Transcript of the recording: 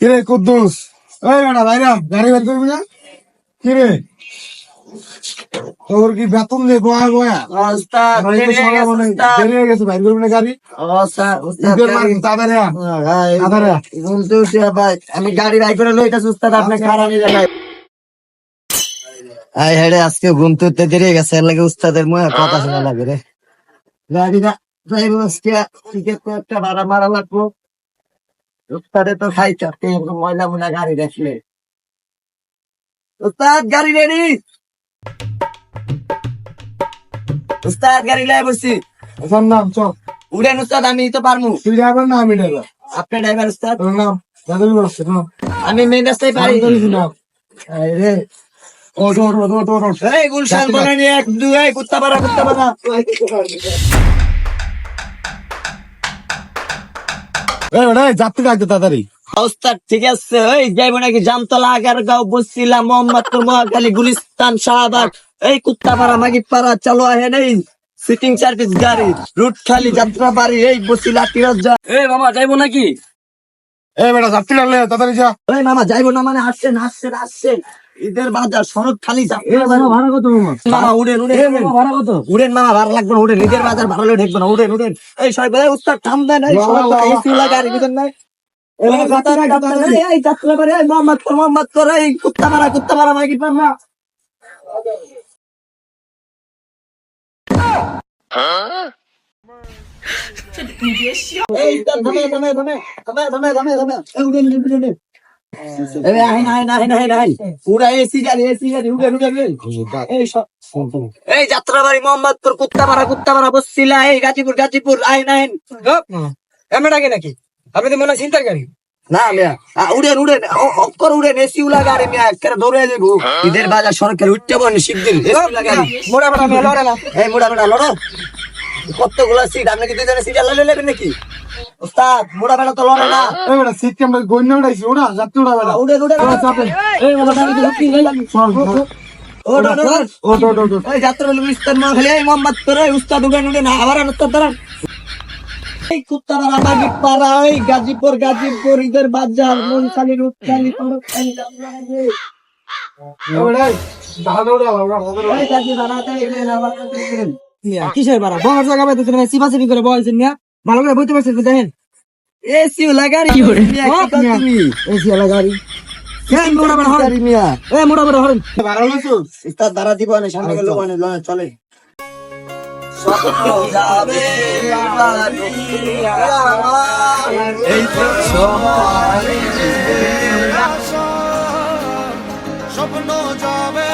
কিরে কুদ্দুস, এই বেটা ভাইরা গাড়ি বের করবি না? কিরে তোর কি বেতন দিয়ে গোয়া গোয়া ওস্তাদ দেরি হয়ে গেছে ওস্তাদ। দেরি হয়ে গেছে, বাইর করবি না গাড়ি? ওস্তাদ ঈদের মার্কেট তাড়াতাড়ি আন, তাড়াতাড়ি আন। ঘুমতে উঠিয়া ভাই আমি গাড়ি বাই করে লইতাছি উস্তাদ, আপনি খারাপ নিয়ে যাবেন। আই হেডে আজকে ঘুমতে উঠতে দেরি হয়ে গেছে, এর লাগে উস্তাদের মুখে কথা শোনা লাগে রে। গাড়িটা ড্রাইভার আজকে টিকেট তো একটা ভাড়া মারা লাগবো। উস্তাদে তো খাই চাপতে ময়লা মুলা গাড়ি দেখলে। উস্তাদ গাড়ি রেডি, উস্তাদ গাড়ি লাই বসছি। আচ্ছা নাম চল, উড়েন উস্তাদ, আমি তো পারমু। তুই ড্রাইভার না আমি ড্রাইভার? আপনি ড্রাইভার উস্তাদ, তোর নাম দাদুল বলছে না? আমি মেন রাস্তায় পারি। নাম রে ওঠ ওঠ ওঠ ওঠ ওঠ ওঠ। এই গুলশান বনানি এক দুই, এই কুত্তা পাড়া কুত্তা পাড়া। এই বেটা যাত্রী ডাকতে তাড়াতাড়ি। উস্তাদ ঠিক আছে, এই যাইবো নাকি জামতলা আগারগাঁও বসছিলাম মোহাম্মদপুর মহাখালী গুলিস্তান শাহবাগ, এই কুত্তা পাড়া মাগি পাড়া চালো আহে নেই সিটিং সার্ভিস গাড়ি রুট খালি যাত্রা বাড়ি, এই বসিলা তিরজা। এই মামা যাইবো নাকি? এই বেটা যাত্রী ডাকলে তাড়াতাড়ি যা। এই মামা যাইবো না মানে আসছেন আসছেন আসছেন, ঈদের বাজার সড়ক খালি যাত্রা ভাড়া কত মামা? মামা উড়েন উড়েন ভাড়া কত? উড়েন মামা, ভাড়া লাগবে না, উড়েন ঈদের বাজার ভাড়া লয়ে ঢেকবো না, উড়েন উড়েন। এই সবাই বলে উস্তাদ থাম দেন, এই সড়ক তো এসি ওলা গাড়ি বুঝেন নাই। এই যাত্রা বাড়ি, এই মোহাম্মদ করে এই কুত্তা মারা মাগি পারনা। এই থামে থামে থামে থামে থামে থামে থামে, এই উড়েন উড়েন উড়েন। এই আইন আইন আইন আইন আইন উড়া এসি গাড়ি উড়েন উড়েন। এই এই যাত্রাবাড়ি মোহাম্মদপুর কুত্তা মারা বসছিলা, এই গাজীপুর আইন আইন। এমনি ডাকে নাকি? আপনি তো মনে হয় চিন্তার গাড়ি। না মিয়া উড়েন উড়েন অক্কর উড়েন, এসি উলা গাড়ি মিয়া একেবারে দৌড়ে যাবো। ঈদের বাজার সরকার উঠতে বলেন শিখদিন এসি উলা গাড়ি। মোড়া বেটা মেয়ে লড়ে না। এই মোড়া বেটা লড়ো, কতগুলা সিট আপনি কি দুজনে সিট আলাদা নেবেন নাকি? ওস্তাদ মোড়া বেটা তো লড়ে না। এই বেটা সিট আমরা গইনা উড়াইছি, ওটা যাত্রী উড়া বেটা। উড়েন উড়েন চাপেন। এই মোড়া বেটা হুকিং হই লাগি। চল ওট ওট ওট ওঠ ওঠ ওঠ। এই যাত্রাবাড়ি গুলিস্তান মহাখালী, এই মোহাম্মদপুর, এই উস্তাদ উড়েন আবার উস্তাদ দাঁড়ান। এই কুত্তা মারা মাগি পাড়া, এই গাজীপুর ঈদের বাজার মনখালী রূপখালী পরখালী যাত্রাবাড়ি। এই বেটা দাদা উড়া ওরা এই গাজী বানাতে এলেন আবার দেখেন। কিসের বাড়া বহার জায়গা পাইতেছেন না, সিপাসিপি করে বলছেন না, ভালো করে বইতে পারছেন দেখেন। এসি ওলা গাড়ি কি করে তুমি? এসি আলা গাড়ি কেন মোড়া বড় হরেন গাড়ি মিয়া এ মোড়া বড় হরেন ভাড়া লইছো? ইস্তার দ্বারা দিব না, সামনে গেল মানে চলে। স্বপ্ন যাবে এই তো সময় স্বপ্ন যাবে